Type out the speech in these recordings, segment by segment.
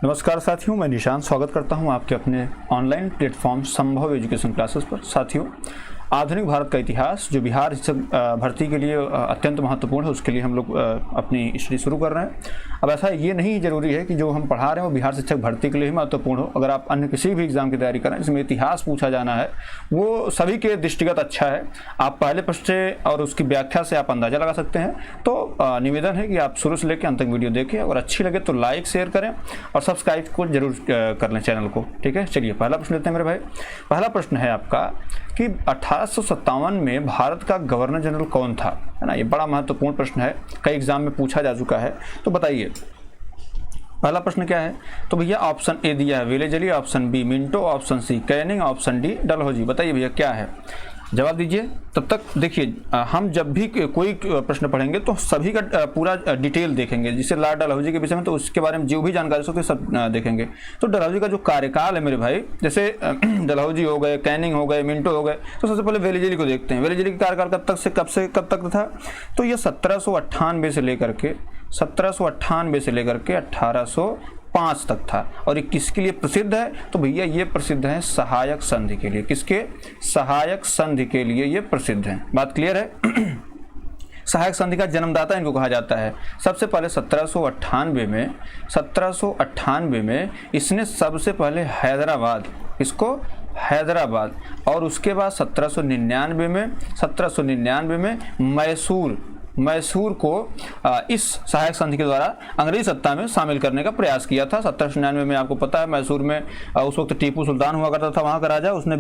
नमस्कार साथियों, मैं निशांत स्वागत करता हूं आपके अपने ऑनलाइन प्लेटफॉर्म संभव एजुकेशन क्लासेस पर। साथियों, आधुनिक भारत का इतिहास जो बिहार शिक्षक भर्ती के लिए अत्यंत महत्वपूर्ण है, उसके लिए हम लोग अपनी स्टडी शुरू कर रहे हैं। अब ऐसा ये नहीं जरूरी है कि जो हम पढ़ा रहे हैं वो बिहार शिक्षक भर्ती के लिए ही महत्वपूर्ण हो। अगर आप अन्य किसी भी एग्जाम की तैयारी करें जिसमें इतिहास पूछा जाना है, वो सभी के दृष्टिगत अच्छा है। आप पहले प्रश्न से और उसकी व्याख्या से आप अंदाजा लगा सकते हैं। तो निवेदन है कि आप शुरू से लेकर अंत तक वीडियो देखें और अच्छी लगे तो लाइक शेयर करें और सब्सक्राइब को जरूर कर लें चैनल को। ठीक है, चलिए पहला प्रश्न लेते हैं मेरे भाई। पहला प्रश्न है आपका कि 1857 में भारत का गवर्नर जनरल कौन था, है ना। ये बड़ा महत्वपूर्ण प्रश्न है, कई एग्जाम में पूछा जा चुका है। तो बताइए पहला प्रश्न क्या है। तो भैया ऑप्शन ए दिया है Wellesley, option B Minto, option C Canning, option D Dalhousie. बताइए भैया क्या है, जवाब दीजिए। तब तक देखिए, हम जब भी कोई प्रश्न पढ़ेंगे तो सभी का पूरा डिटेल देखेंगे। जिसे लॉर्ड डलहौजी के विषय में तो उसके बारे में जो भी जानकारी सकते सब देखेंगे। तो डलहौजी का जो कार्यकाल है मेरे भाई, जैसे डलहौजी हो गए, कैनिंग हो गए, मिंटो हो गए, तो सबसे पहले वेलेजली को देखते हैं। वेलेजली का कार्यकाल कब तक था। तो ये 1798 से लेकर के 1805 तक था। और ये किसके लिए प्रसिद्ध है। तो भैया ये प्रसिद्ध है सहायक संधि के लिए। किसके? सहायक संधि के लिए ये प्रसिद्ध है। बात क्लियर है। सहायक संधि का जन्मदाता इनको कहा जाता है। सबसे पहले 1798 में इसने सबसे पहले हैदराबाद, इसको हैदराबाद, और उसके बाद 1799 में मैसूर को इस सहायक संधि के द्वारा अंग्रेजी सत्ता में शामिल करने का प्रयास किया था। 1799 में आपको पता है मैसूर में उस वक्त टीपू सुल्तान हुआ करता था, वहाँ का राजा, उसने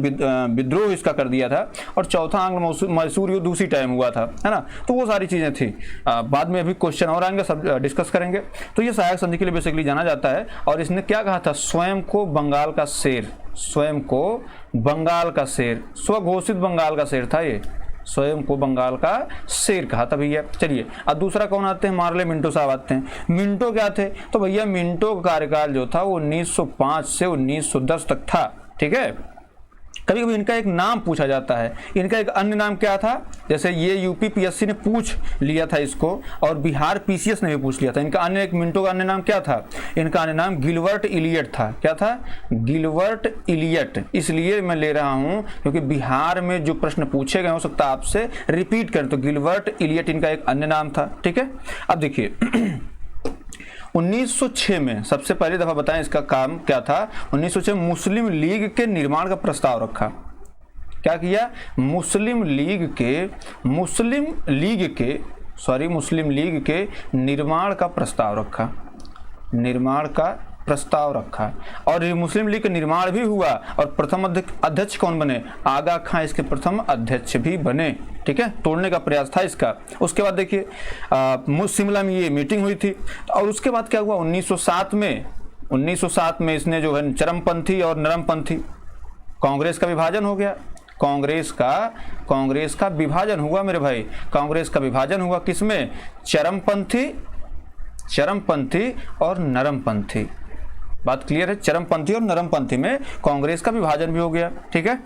विद्रोह इसका कर दिया था। और चौथा आंग्ल मैसूर युद्ध उसी टाइम हुआ था, है ना। तो वो सारी चीज़ें थी। बाद में अभी क्वेश्चन और आएंगे, सब डिस्कस करेंगे। तो ये सहायक संधि के लिए बेसिकली जाना जाता है। और इसने क्या कहा था, स्वयं को बंगाल का शेर, स्वयं को बंगाल का शेर, स्वघोषित बंगाल का शेर था ये, स्वयं को बंगाल का शेर कहा था भैया। चलिए अब दूसरा कौन आते हैं, मार्ले मिंटो साहब आते हैं। मिंटो क्या थे। तो भैया मिंटो का कार्यकाल जो था वो 1905 से 1910 तक था। ठीक है। कभी कभी इनका एक नाम पूछा जाता है, इनका एक अन्य नाम क्या था। जैसे ये यूपी पीएससी ने पूछ लिया था इसको, और बिहार पीसीएस ने भी पूछ लिया था। इनका अन्य एक मिंटो का अन्य नाम क्या था। इनका अन्य नाम गिलवर्ट इलियट था। क्या था? गिलवर्ट इलियट। इसलिए मैं ले रहा हूं क्योंकि बिहार में जो प्रश्न पूछे गए हो सकता है आपसे रिपीट करें। तो गिलवर्ट इलियट इनका एक अन्य नाम था। ठीक है। अब देखिए 1906 में सबसे पहली दफा बताएं इसका काम क्या था। 1906 मुस्लिम लीग के निर्माण का प्रस्ताव रखा। क्या किया? मुस्लिम लीग के निर्माण का प्रस्ताव रखा। और ये मुस्लिम लीग का निर्माण भी हुआ। और प्रथम अध्यक्ष कौन बने? आगा खां इसके प्रथम अध्यक्ष भी बने। ठीक है। तोड़ने का प्रयास था इसका। उसके बाद देखिए शिमला में ये मीटिंग हुई थी। और उसके बाद क्या हुआ, 1907 में इसने जो है चरमपंथी और नरमपंथी, कांग्रेस का विभाजन हो गया। कांग्रेस का विभाजन हुआ मेरे भाई। कांग्रेस का विभाजन हुआ किसमें? चरमपंथी और नरमपंथी। बात क्लियर है। चरमपंथी और नरमपंथी में कांग्रेस का विभाजन भी हो गया। ठीक है।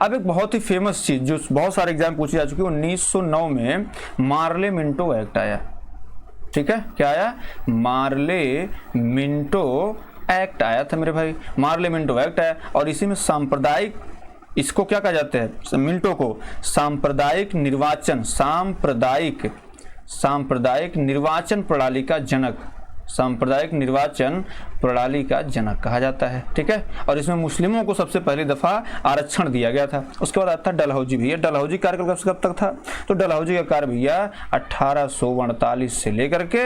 अब एक बहुत ही फेमस चीज जो बहुत सारे एग्जाम पूछी जा चुकी है, 1909 में मार्ले मिंटो एक्ट आया। ठीक है। क्या आया? मार्ले मिंटो एक्ट आया था मेरे भाई। मार्ले मिंटो एक्ट आया और इसी में सांप्रदायिक, इसको क्या कहा जाता है, मिंटो को सांप्रदायिक निर्वाचन प्रणाली का जनक कहा जाता है। ठीक है। और इसमें मुस्लिमों को सबसे पहली दफा आरक्षण दिया गया था। उसके बाद आता डलहौजी भैया। डलहौजी कार्यकाल कब तक था। तो डलहौजी का कार्य भैया 1848 से लेकर के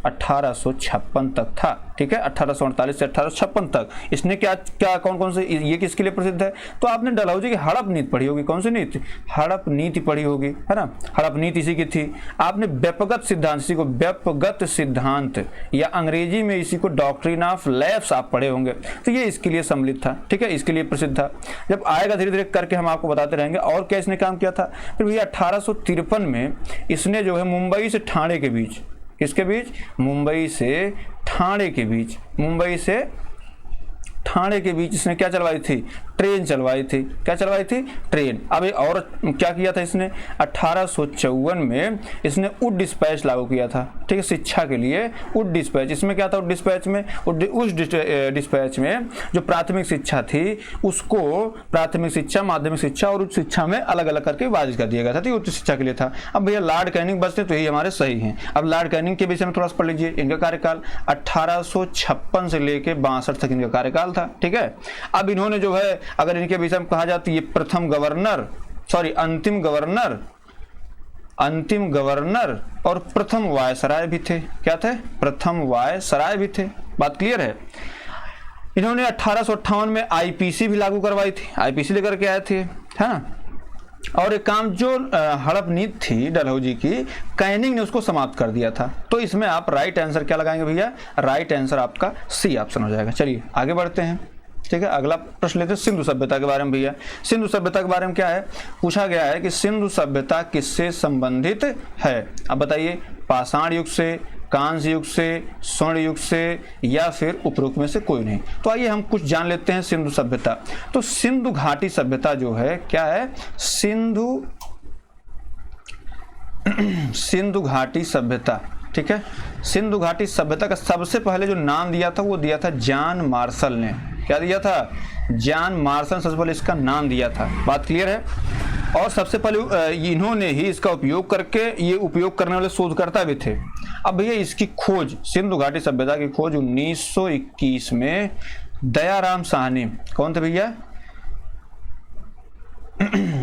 1856 तक था। ठीक है। 1848 से 1856 तक इसने क्या कौन से, ये किसके लिए प्रसिद्ध है। तो आपने डलहौजी की हड़प नीति पढ़ी होगी। कौन सी नीति? हड़प नीति पढ़ी होगी, है ना। हड़प नीति इसी की थी। आपने व्यापगत सिद्धांत या अंग्रेजी में इसी को डॉक्ट्रिन ऑफ लैप्स आप पढ़े होंगे। तो ये इसके लिए सम्मिलित था। ठीक है। इसके लिए प्रसिद्ध था। जब आएगा धीरे धीरे करके हम आपको बताते रहेंगे। और क्या इसने काम किया था। फिर भैया 1853 में इसने जो है मुंबई से ठाणे के बीच, किसके बीच? मुंबई से ठाणे के बीच इसने क्या चलवाई थी? ट्रेन चलवाई थी। क्या चलवाई थी? ट्रेन। अब और क्या किया था इसने? 1854 में इसने वुड डिस्पैच लागू किया था, ठीक है, शिक्षा के लिए वुड डिस्पैच। इसमें क्या था? वुड डिस्पैच में, उस डिस्पैच में जो प्राथमिक शिक्षा थी उसको प्राथमिक शिक्षा, माध्यमिक शिक्षा और उच्च शिक्षा में अलग अलग करके विभाजित कर दिया गया था, ठीक है, उच्च शिक्षा के लिए था। अब भैया लॉर्ड कैनिंग बचते तो यही हमारे सही हैं। अब लॉर्ड कैनिंग के विषय में थोड़ा सा पढ़ लीजिए। इनका कार्यकाल 1856 से लेके 62 तक इनका कार्यकाल था, ठीक है। अब इन्होंने जो है, अगर इनके विषय में कहा जाता है, ये प्रथम गवर्नर, सॉरी अंतिम गवर्नर और प्रथम वायसराय भी थे। क्या थे? प्रथम वायसराय भी थे। बात क्लियर है? इन्होंने 1858 में आईपीसी भी लागू करवाई थी, आईपीसी लेकर के आए थे, है ना। और एक काम जो हड़प नीति थी डलहौजी की, कैनिंग ने उसको समाप्त कर दिया था। तो इसमें आप राइट आंसर क्या लगाएंगे भैया? राइट आंसर आपका सी ऑप्शन हो जाएगा। चलिए आगे बढ़ते हैं, ठीक है। अगला प्रश्न लेते हैं सिंधु सभ्यता के बारे में। भैया सिंधु सभ्यता के बारे में क्या है पूछा गया है कि सिंधु सभ्यता किससे संबंधित है? अब बताइए, पाषाण युग से, कांस्य युग से, स्वर्ण युग से, या फिर उपरोक्त में से कोई नहीं। तो आइए हम कुछ जान लेते हैं सिंधु सभ्यता। तो सिंधु घाटी सभ्यता जो है क्या है? सिंधु घाटी सभ्यता, ठीक है। सिंधु घाटी सभ्यता का सबसे पहले जो नाम दिया था वो दिया था जॉन मार्शल ने। क्या दिया था? जॉन मार्शल सबसे पहले इसका नाम दिया था। बात क्लियर है? और सबसे पहले इन्होंने ही इसका उपयोग करके, ये उपयोग करने वाले शोधकर्ता भी थे। अब भैया इसकी खोज, सिंधु घाटी सभ्यता की खोज 1921 में दयाराम साहनी, कौन थे भैया?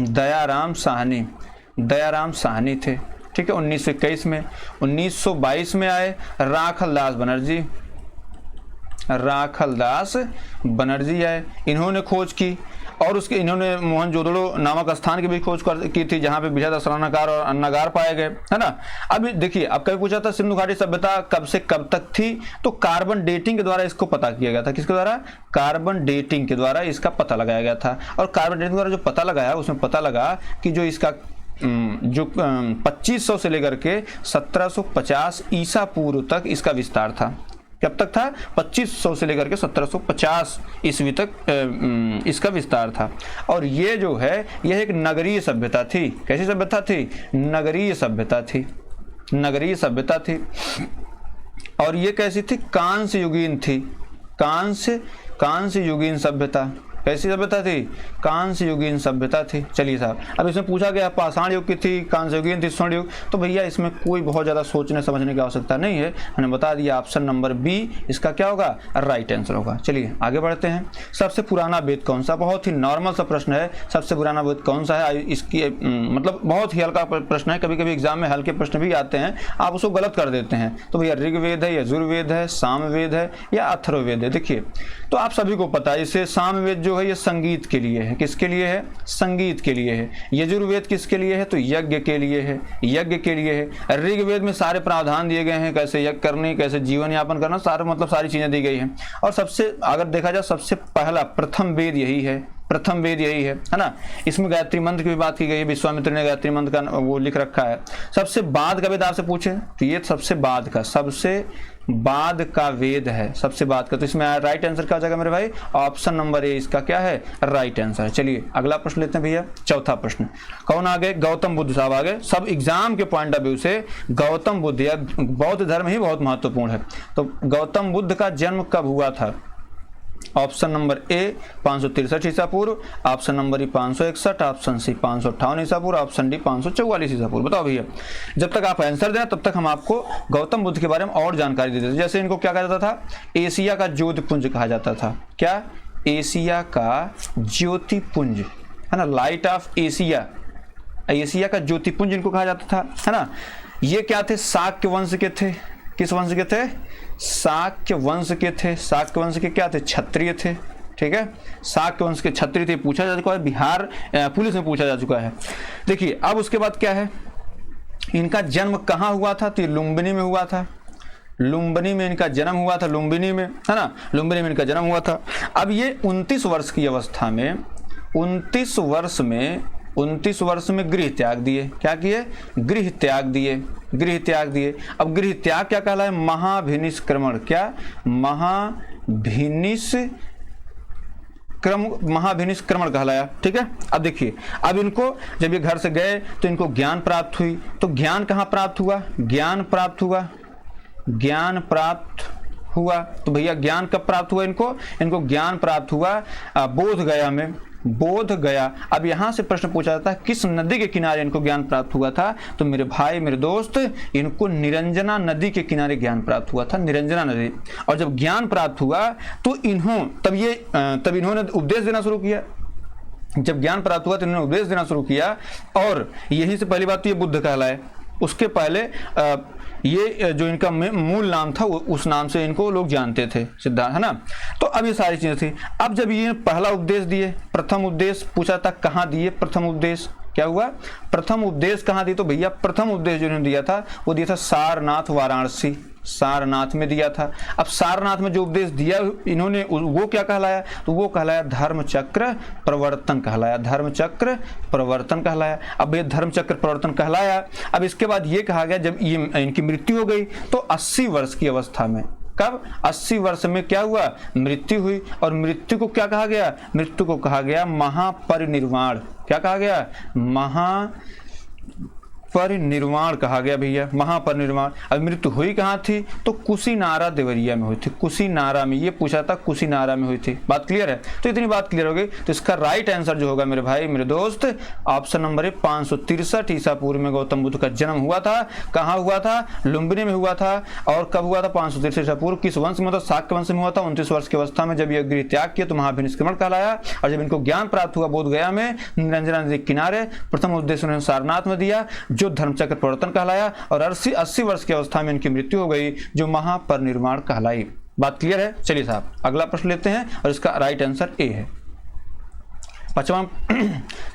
दयाराम साहनी थे, ठीक है, 1921 में। 1922 में आए राखलदास बनर्जी आए, इन्होंने खोज की। और उसके इन्होंने मोहनजोदड़ो नामक स्थान की भी खोज की थी जहां पे विषाद स्नानागार और अन्नागार पाए गए, है ना। अब देखिए, अब कभी पूछा था सिंधु घाटी सभ्यता कब से कब तक थी, तो कार्बन डेटिंग के द्वारा इसको पता किया गया था। किसके द्वारा? कार्बन डेटिंग के द्वारा इसका पता लगाया गया था। और कार्बन डेटिंग द्वारा जो पता लगाया उसमें पता लगा कि जो इसका 2500 से लेकर के 1750 ईसा पूर्व तक इसका विस्तार था। कब तक था? 2500 से लेकर के 1750 ईस्वी तक इसका विस्तार था। और ये जो है यह एक नगरीय सभ्यता थी। कैसी सभ्यता थी? नगरीय सभ्यता थी। और ये कैसी थी? कांस्य युगीन थी। कांस्य युगीन सभ्यता। कैसी सभ्यता थी? कांस्य युगीन सभ्यता थी। चलिए साहब, अब इसमें पूछा गया पाषाण युग की थी, कांस्य युगीन थी, स्वर्ण युग, तो भैया इसमें कोई बहुत ज़्यादा सोचने समझने की आवश्यकता नहीं है। मैंने बता दिया ऑप्शन नंबर बी इसका क्या होगा? राइट आंसर होगा। चलिए आगे बढ़ते हैं। सबसे पुराना वेद कौन सा? बहुत ही नॉर्मल सा प्रश्न है। सबसे पुराना वेद कौन सा है? इसकी मतलब बहुत ही हल्का प्रश्न है। कभी कभी एग्जाम में हल्के प्रश्न भी आते हैं, आप उसको गलत कर देते हैं। तो भैया ऋग्वेद है, यजुर्वेद है, सामवेद है या अथर्ववेद है? देखिए, तो आप सभी को पता है इसे सामवेद जो है ये संगीत के लिए है। किसके लिए है? संगीत के लिए है। यजुर्वेद किसके लिए है? तो यज्ञ के लिए है। ऋग्वेद में सारे प्रावधान दिए गए हैं, कैसे यज्ञ करने, कैसे जीवन यापन करना, सारे मतलब सारी चीजें दी गई हैं। और सबसे अगर देखा जाए सबसे पहला प्रथम वेद यही है ना। इसमें गायत्री मंत्र की भी बात की गई है। विश्वामित्र ने गायत्री मंत्र का वो लिख रखा है। सबसे बाद का वेद आपसे पूछे तो ये सबसे बाद का वेद है, सबसे बाद का। तो इसमें राइट आंसर क्या हो जाएगा मेरे भाई? ऑप्शन नंबर ए इसका क्या है? राइट आंसर है। चलिए अगला प्रश्न लेते हैं भैया, चौथा प्रश्न। कौन आ गए? गौतम बुद्ध साहब आ गए। सब एग्जाम के पॉइंट ऑफ व्यू से गौतम बुद्ध या बौद्ध धर्म ही बहुत महत्वपूर्ण है। तो गौतम बुद्ध का जन्म कब हुआ था? ऑप्शन नंबर ए 563 ईसा पूर्व, option number E 561, option C 558 ईसा पूर्व, ऑप्शन डी 544 ईसा पूर्व। बताओ भैया, जब तक आप आंसर दें तब तक हम आपको गौतम बुद्ध के बारे में और जानकारी दे देते। जैसे इनको क्या कहा जाता था? एशिया का ज्योतिपुंज कहा जाता था। क्या? एशिया का ज्योतिपुंज, है ना, लाइट ऑफ एशिया। एशिया का ज्योतिपुंज इनको कहा जाता था, है ना। ये क्या थे? शाक्य वंश के थे। किस वंश के थे? शाक्य वंश के थे। शाक्य वंश के क्या थे? क्षत्रिय थे, ठीक है। शाक्य वंश के क्षत्रिय थे, पूछा जा चुका है, बिहार पुलिस में पूछा जा चुका है। देखिए अब उसके बाद क्या है, इनका जन्म कहाँ हुआ था? तो लुम्बिनी में हुआ था। लुम्बिनी में इनका जन्म हुआ था, लुम्बिनी में, है ना, लुम्बिनी में इनका जन्म हुआ था। अब ये 29 वर्ष की अवस्था में 29 वर्ष में गृह त्याग दिए। क्या किए? गृह त्याग दिए। अब गृह त्याग क्या कहला है? महाभिनिष्क्रमण। क्या? महाभिनिष्क्रमण, महाभिनिष्क्रमण कहलाया। ठीक है, अब देखिए, अब इनको जब ये घर से गए तो इनको ज्ञान प्राप्त हुई, तो ज्ञान कहाँ प्राप्त हुआ? ज्ञान प्राप्त हुआ, ज्ञान प्राप्त हुआ। तो भैया ज्ञान कब प्राप्त हुआ? इनको ज्ञान प्राप्त हुआ बोध गया में, बोध गया। अब यहां से प्रश्न पूछा जाता है किस नदी के किनारे इनको ज्ञान प्राप्त हुआ था? तो मेरे भाई मेरे दोस्त, इनको निरंजना नदी के किनारे ज्ञान प्राप्त हुआ था, निरंजना नदी। और जब ज्ञान प्राप्त हुआ तो तब इन्होंने उपदेश देना शुरू किया। जब ज्ञान प्राप्त हुआ तो इन्होंने उपदेश देना शुरू किया, और यही से पहली बात तो ये बुद्ध कहलाए। उसके पहले ये जो इनका मूल नाम था उस नाम से इनको लोग जानते थे, सिद्धार्थ, है ना। तो अब ये सारी चीजें थी। अब जब ये पहला उपदेश दिए, प्रथम उपदेश पूछा था कहाँ दिए? प्रथम उपदेश क्या हुआ? प्रथम उपदेश कहाँ दिए? तो भैया प्रथम उपदेश जो इन्होंने दिया था वो दिया था सारनाथ वाराणसी, सारनाथ में दिया था। अब सारनाथ में जो उपदेश दिया इन्होंने वो क्या कहलाया? तो वो कहलाया धर्मचक्र प्रवर्तन कहलाया, धर्मचक्र प्रवर्तन कहलाया। अब ये धर्मचक्र प्रवर्तन कहलाया। अब इसके बाद ये कहा गया जब ये इनकी मृत्यु हो गई तो 80 वर्ष की अवस्था में, कब? 80 वर्ष में क्या हुआ? मृत्यु हुई। और मृत्यु को क्या कहा गया? मृत्यु को कहा गया महापरिनिर्वाण। क्या कहा गया? महापरिनिर्वाण कहा गया भैया, महापरिनिर्वाण। अब मृत्यु हुई कहाँ थी? तो कुशीनारा देवरिया में हुई थी, कुशीनारा में। ये पूछा था कुशीनारा में हुई थी। बात क्लियर है? तो इतनी बात क्लियर हो गई। तो इसका राइट आंसर जो होगा मेरे भाई मेरे दोस्त, ऑप्शन नंबर है 563 ईसा पूर्व में गौतम बुद्ध का जन्म हुआ था। कहाँ हुआ था? लुम्बिनी में हुआ था। और कब हुआ था? 563 ईसा पूर्व। किस वंश में? मतलब शाक्य वंश में हुआ था। 29 वर्ष की अवस्था में जब ये गृह त्याग किया तो महाभिनिष्क्रमण कहलाया। और जब इनको ज्ञान प्राप्त हुआ बोध गया में निरंजना नदी के किनारे, प्रथम उपदेश उन्होंने सारनाथ में दिया जो धर्मचक्र प्रवर्तन कहलाया। और 80 वर्ष की अवस्था में इनकी मृत्यु हो गई जो महापरिनिर्वाण कहलाई। बात क्लियर है? चलिए साहब अगला प्रश्न लेते हैं और इसका राइट आंसर ए है। पांचवा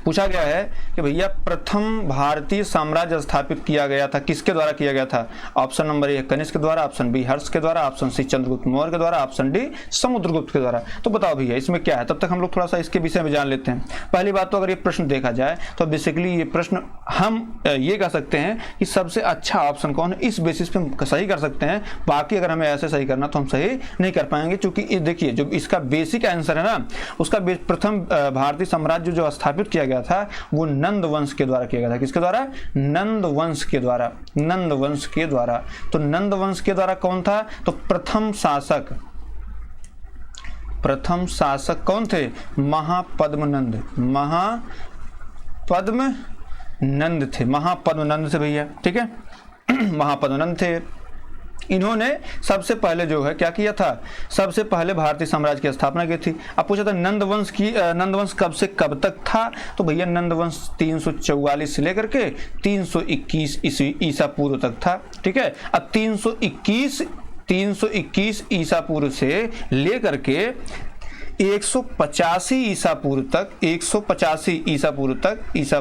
पूछा गया है कि भैया प्रथम भारतीय साम्राज्य स्थापित किया गया था किसके द्वारा किया गया था? ऑप्शन नंबर ए कनिष्क के द्वारा, ऑप्शन बी हर्ष के द्वारा, ऑप्शन सी चंद्रगुप्त मौर्य के द्वारा, ऑप्शन डी समुद्रगुप्त के द्वारा। तो बताओ भैया इसमें क्या है? तब तक हम लोग थोड़ा सा इसके विषय में जान लेते हैं। पहली बात तो अगर ये प्रश्न देखा जाए तो बेसिकली ये प्रश्न हम ये कह सकते हैं कि सबसे अच्छा ऑप्शन कौन है इस बेसिस पे सही कर सकते हैं। बाकी अगर हमें ऐसे सही करना तो हम सही नहीं कर पाएंगे, क्योंकि देखिए जो इसका बेसिक आंसर है ना, उसका प्रथम भारतीय साम्राज्य जो स्थापित किया गया था वो नंद वंश के द्वारा किया गया था। किसके द्वारा? नंद वंश के द्वारा, नंद वंश के द्वारा। तो नंद वंश के द्वारा कौन था? तो प्रथम शासक कौन थे? महापद्मनंद, महापद्मनंद थे, महापद्मनंद थे भैया। ठीक है, महापद्मनंद थे। इन्होंने सबसे पहले जो है क्या किया था? सबसे पहले भारतीय साम्राज्य की स्थापना की थी। अब पूछा था नंदवंश कब से कब तक था? तो भैया नंदवंश 344 से लेकर के 321 ईसा पूर्व तक था। ठीक है, अब 321 ईसा पूर्व से लेकर के 185 ईसा पूर्व तक, 185 ईसा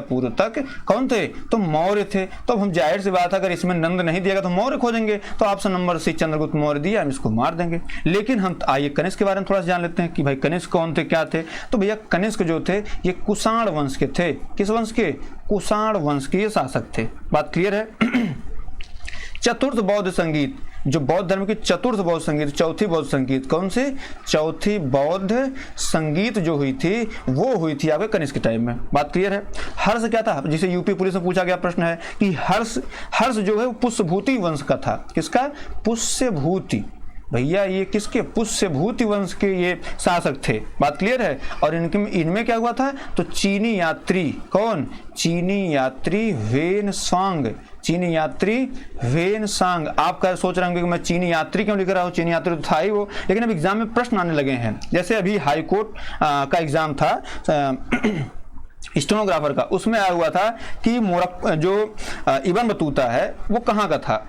पूर्व तक कौन थे? तो मौर्य थे। तो अब हम जाहिर सी बात है अगर इसमें नंद नहीं दिया तो मौर्य खोजेंगे। तो option number C Chandragupta Maurya दिया, हम इसको मार देंगे। लेकिन हम आइए कनिष्क के बारे में थोड़ा सा जान लेते हैं कि भाई कनिष्क कौन थे, क्या थे। तो भैया कनिष्क जो थे ये कुषाण वंश के थे। किस वंश के? कुषाण वंश के ये शासक थे। बात क्लियर है? चतुर्थ बौद्ध संगीत, जो बौद्ध धर्म की चतुर्थ बौद्ध संगीत, चौथी बौद्ध संगीत कौन सी? चौथी बौद्ध संगीत जो हुई थी वो हुई थी आपके कनिष्क के टाइम में। बात क्लियर है? हर्ष क्या था? जिसे यूपी पुलिस में पूछा गया प्रश्न है कि हर्ष जो है वो पुष्यभूति वंश का था। किसका? पुष्यभूति। भैया ये किसके? पुष्यभूति वंश के ये शासक थे। बात क्लियर है? और इनमें क्या हुआ था? तो चीनी यात्री, कौन? चीनी यात्री वेनसांग। आप क्या सोच रहे होंगे कि मैं चीनी यात्री क्यों लिख रहा हूँ? चीनी यात्री तो था ही वो, लेकिन अब एग्जाम में प्रश्न आने लगे हैं। जैसे अभी हाई कोर्ट का एग्जाम था स्टेनोग्राफर का, उसमें आया हुआ था कि जो इब्न बतूता है वो कहाँ का था,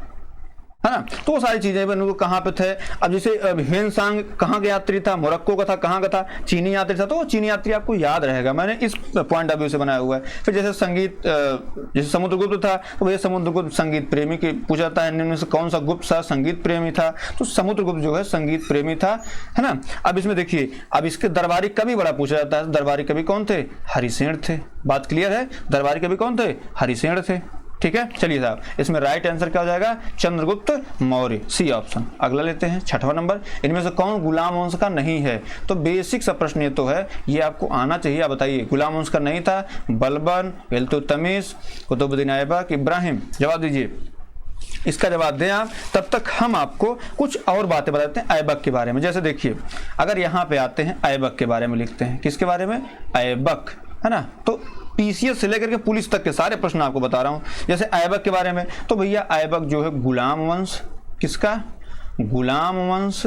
है ना। तो वो सारी चीजें वो कहाँ पे थे। अब जैसे ह्वेनसांग कहाँ का यात्री था? मोरक्को का था। कहाँ का था? चीनी यात्री था। तो वो चीनी यात्री आपको याद रहेगा, मैंने इस पॉइंट ऑफ व्यू से बनाया हुआ है। फिर जैसे संगीत, जैसे समुद्रगुप्त था तो भैया समुद्रगुप्त संगीत प्रेमी की पूछा जाता है इनमें से कौन सा गुप्त सा संगीत प्रेमी था? तो समुद्रगुप्त जो है संगीत प्रेमी था, है ना। अब इसमें देखिए, अब इसके दरबारी कवि बड़ा पूछा जाता है। दरबारी कवि कौन थे? हरिसेन थे। बात क्लियर है? दरबारी कवि कौन थे? हरिसेन थे। ठीक है, चलिए साहब, इसमें राइट आंसर क्या हो जाएगा? Chandragupta Maurya, C option. अगला लेते हैं 6वां नंबर, इनमें से कौन गुलाम वंश का नहीं है? तो बेसिक सा प्रश्न ये तो है, ये आपको आना चाहिए। आप बताइए, गुलाम वंश का नहीं था? बलबन, इल्तुतमिश, कुतुबुद्दीन ऐबक, इब्राहिम, जवाब दीजिए। इसका जवाब दें आप, तब तक हम आपको कुछ और बातें बताते हैं ऐबक के बारे में। जैसे देखिए, अगर यहाँ पे आते हैं ऐबक के बारे में लिखते हैं, किसके बारे में? ऐबक, है ना। तो पीसीएस से लेकर के पुलिस तक के सारे प्रश्न आपको बता रहा हूँ। जैसे ऐबक के बारे में, तो भैया ऐबक जो है गुलाम वंश, किसका? गुलाम वंश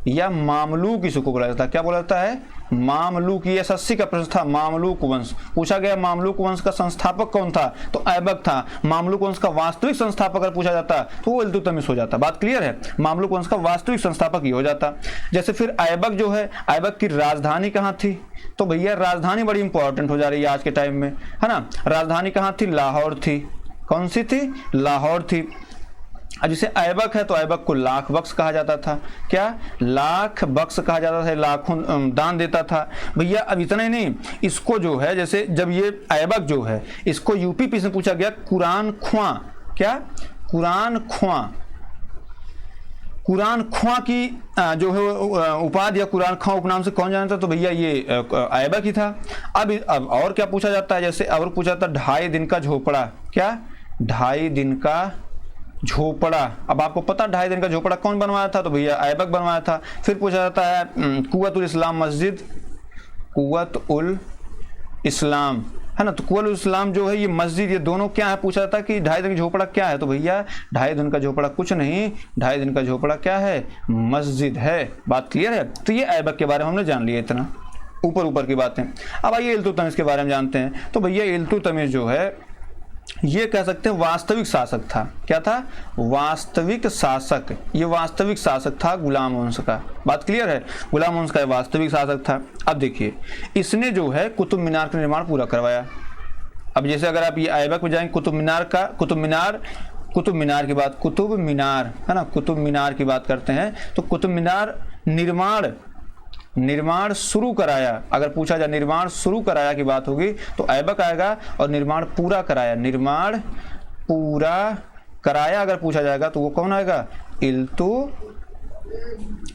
या मामलूक इसको बोला जाता है। क्या बोला जाता है? मामलूक। ये एसएससी का प्रश्न था, मामलूक वंश पूछा गया। मामलूक वंश का संस्थापक कौन था? तो ऐबक था। मामलूक वंश का वास्तविक संस्थापक अगर पूछा जाता तो वो इल्तुतमिश हो जाता। बात क्लियर है? मामलूक वंश का वास्तविक संस्थापक ये हो जाता। जैसे फिर ऐबक जो है, ऐबक की राजधानी कहाँ थी? तो भैया राजधानी बड़ी इंपॉर्टेंट हो जा रही है आज के टाइम में, है ना। राजधानी कहाँ थी? लाहौर थी। कौन सी थी? लाहौर थी। अब जैसे ऐबक है, तो ऐबक को लाख बख्श कहा जाता था। क्या? लाख बख्श कहा जाता था, लाखों दान देता था भैया। अब इतना ही नहीं, इसको जो है, जैसे जब ये ऐबक जो है, इसको यूपी से पूछा गया कुरान ख्वां। क्या? कुरान ख्वां। कुरान ख्वां की जो है उपाधि या कुरान ख्वां उपनाम से कौन जानता? तो भैया ये ऐबक ही था। अब और क्या पूछा जाता है? जैसे और पूछा जाता 2.5 दिन का झोपड़ा। क्या? 2.5 दिन का झोपड़ा। अब आपको पता 2.5 दिन का झोपड़ा कौन बनवाया था? तो भैया ऐबक बनवाया था। फिर पूछा जाता है कुव्वतुल इस्लाम मस्जिद, कुव्वत उल इस्लाम, है ना। तो कुव्वत उल इस्लाम जो है, ये मस्जिद, ये दोनों क्या है? पूछा जाता है कि 2.5 दिन का झोपड़ा क्या है? तो भैया 2.5 दिन का झोपड़ा कुछ नहीं, 2.5 दिन का झोपड़ा क्या है? मस्जिद है। बात क्लियर है? तो ये ऐबक के बारे में हमने जान लिया, इतना ऊपर की बातें। अब आइए इल्तुतमिश के बारे में जानते हैं। तो भैया इल्तुतमिश जो है, ये कह सकते हैं वास्तविक शासक था। क्या था? वास्तविक शासक। ये वास्तविक शासक था गुलाम वंश का। बात क्लियर है? गुलाम वंश का वास्तविक शासक था। अब देखिए, इसने जो है कुतुब मीनार का निर्माण पूरा करवाया। अब जैसे अगर आप ये ऐबक में जाएंगे, कुतुब मीनार की बात, कुतुब मीनार, है ना, कुतुब मीनार की बात करते हैं, तो कुतुब मीनार निर्माण शुरू कराया। अगर पूछा जाए निर्माण शुरू कराया की बात होगी तो ऐबक आएगा, और निर्माण पूरा कराया, निर्माण पूरा कराया अगर पूछा जाएगा तो वो कौन आएगा?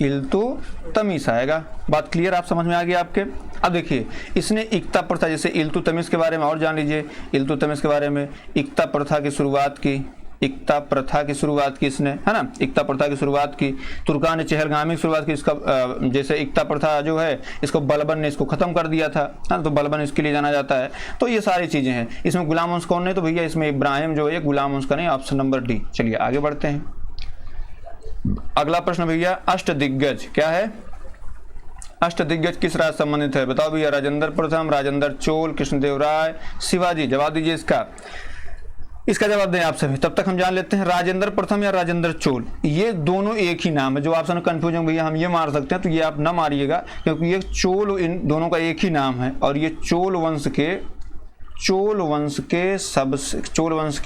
इल्तुतमिश आएगा। बात क्लियर? आप समझ में आ गया आपके? अब देखिए, इसने इक्ता प्रथा, जैसे इल्तुतमिश के बारे में और जान लीजिए। इल्तुतमिश के बारे में, इक्ता प्रथा की शुरुआत की, इक्ता प्रथा की शुरुआत की इसने, है ना। इक्ता प्रथा की शुरुआत की। तुर्कान ने चहलगामी की शुरुआत की। इसका जैसे इक्ता प्रथा जो है, इसको बलबन ने इसको खत्म कर दिया था, है ना। तो बलबन इसके लिए जाना जाता है। तो ये सारी चीजें हैं। इसमें गुलाम वंश कौन नहीं? तो भैया इसमें इब्राहिम जो है गुलाम वंश का नहीं, ऑप्शन नंबर डी। चलिए आगे बढ़ते हैं। अगला प्रश्न भैया, अष्टदिग्गज क्या है? अष्टदिग्गज किस राज्य संबंधित है? बताओ भैया। राजेंद्र प्रथम, राजेंद्र चोल, कृष्णदेव राय, शिवाजी। जवाब दीजिए इसका जवाब दें आप सभी। तब तक हम जान लेते हैं राजेंद्र प्रथम या राजेंद्र चोल, ये दोनों एक ही नाम है। जो ऑप्शन कंफ्यूजन भैया हम ये मार सकते हैं, तो ये आप ना मारिएगा, क्योंकि ये चोल, इन दोनों का एक ही नाम है। और ये चोल वंश के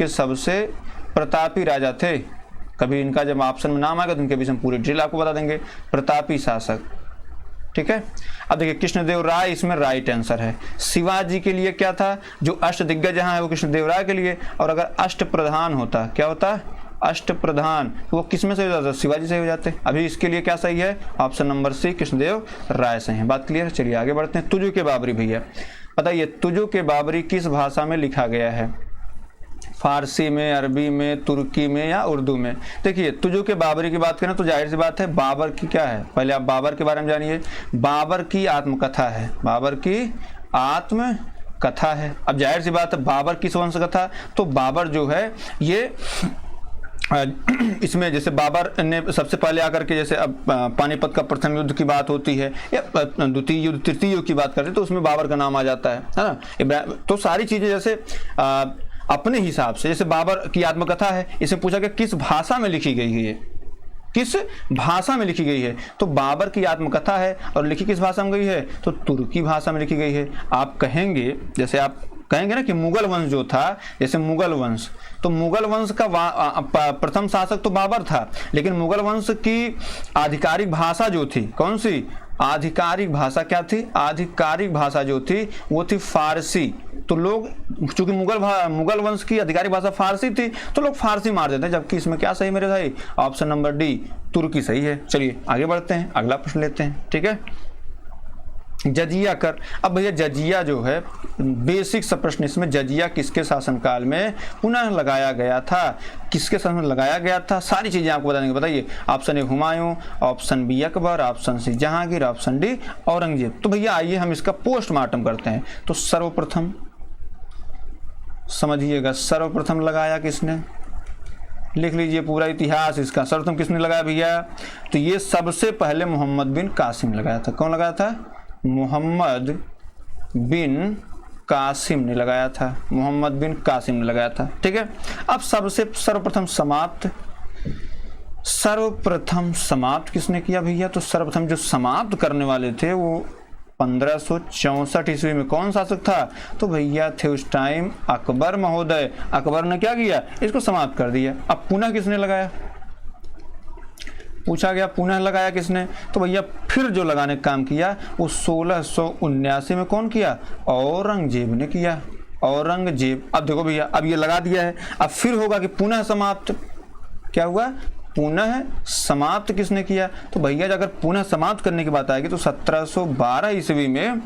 सबसे प्रतापी राजा थे। कभी इनका जब ऑप्शन में नाम आएगा तो इनके बीच हम पूरी डिटेल आपको बता देंगे। प्रतापी शासक, ठीक है। अब देखिए, कृष्णदेव राय इसमें राइट आंसर है। शिवाजी के लिए क्या था? जो अष्ट दिग्गज जहां है वो कृष्णदेव राय के लिए। और अगर अष्ट प्रधान होता, क्या होता? अष्ट प्रधान, तो वो किस में से हो जाता? शिवाजी से हो जाते। अभी इसके लिए क्या सही है? ऑप्शन नंबर सी, कृष्णदेव राय सही है। बात क्लियर? चलिए आगे बढ़ते हैं। तुजु के बाबरी भैया बताइए, तुजु के बाबरी किस भाषा में लिखा गया है? फारसी में, अरबी में, तुर्की में या उर्दू में? देखिए, तुजु के बाबरी की बात करें तो जाहिर सी बात है, बाबर की क्या है? पहले आप बाबर के बारे में जानिए। बाबर की आत्मकथा है, बाबर की आत्मकथा है। अब जाहिर सी बात है, बाबर किस वंश का था? तो बाबर जो है ये इसमें जैसे बाबर ने सबसे पहले आकर के, जैसे अब पानीपत का प्रथम युद्ध की बात होती है या द्वितीय युद्ध, तृतीय युद्ध की बात करते हैं, तो उसमें बाबर का नाम आ जाता है ना। तो सारी चीजें जैसे अपने हिसाब से, जैसे बाबर की आत्मकथा है, इसे पूछा गया किस भाषा में लिखी गई है? किस भाषा में लिखी गई है? तो बाबर की आत्मकथा है और लिखी किस भाषा में गई है? तो तुर्की भाषा में लिखी गई है। आप कहेंगे, जैसे आप कहेंगे ना कि मुगल वंश जो था, जैसे मुगल वंश, तो मुगल वंश का प्रथम शासक तो बाबर था, लेकिन मुगल वंश की आधिकारिक भाषा जो थी कौन सी? आधिकारिक भाषा क्या थी? आधिकारिक भाषा जो थी वो थी फारसी। तो लोग, चूंकि मुगल वंश की आधिकारिक भाषा फारसी थी तो लोग फारसी मार देते हैं, जबकि इसमें क्या सही मेरे भाई? ऑप्शन नंबर डी तुर्की सही है। चलिए आगे बढ़ते हैं, अगला प्रश्न लेते हैं। ठीक है, जजिया कर। अब भैया जजिया जो है बेसिक सा प्रश्न, इसमें जजिया किसके शासनकाल में पुनः लगाया गया था? किसके शासन में लगाया गया था? सारी चीजें आपको बता देंगे। बताइए, option A Humayun, option B Akbar, option C Jahangir, option D Aurangzeb. तो भैया आइए हम इसका पोस्टमार्टम करते हैं। तो सर्वप्रथम समझिएगा, सर्वप्रथम लगाया किसने? लिख लीजिए पूरा इतिहास इसका। सर्वप्रथम किसने लगाया भैया? तो ये सबसे पहले मोहम्मद बिन कासिम लगाया था। कौन लगाया था? मोहम्मद बिन कासिम ने लगाया था। मोहम्मद बिन कासिम ने लगाया था। ठीक है, अब सर्वप्रथम समाप्त किसने किया भैया? तो सर्वप्रथम जो समाप्त करने वाले थे वो 1564 ईस्वी में कौन शासक था? तो भैया थे उस टाइम अकबर महोदय। अकबर ने क्या किया? इसको समाप्त कर दिया। अब पुनः किसने लगाया? पूछा गया पुनः लगाया किसने? तो भैया फिर जो लगाने का काम किया वो 1679 में कौन किया? औरंगजेब ने किया। औरंगजेब। अब देखो भैया, अब ये लगा दिया है, अब फिर होगा कि पुनः समाप्त। क्या हुआ? पुनः समाप्त किसने किया? तो भैया अगर पुनः समाप्त करने की बात आएगी तो 1712 ईस्वी में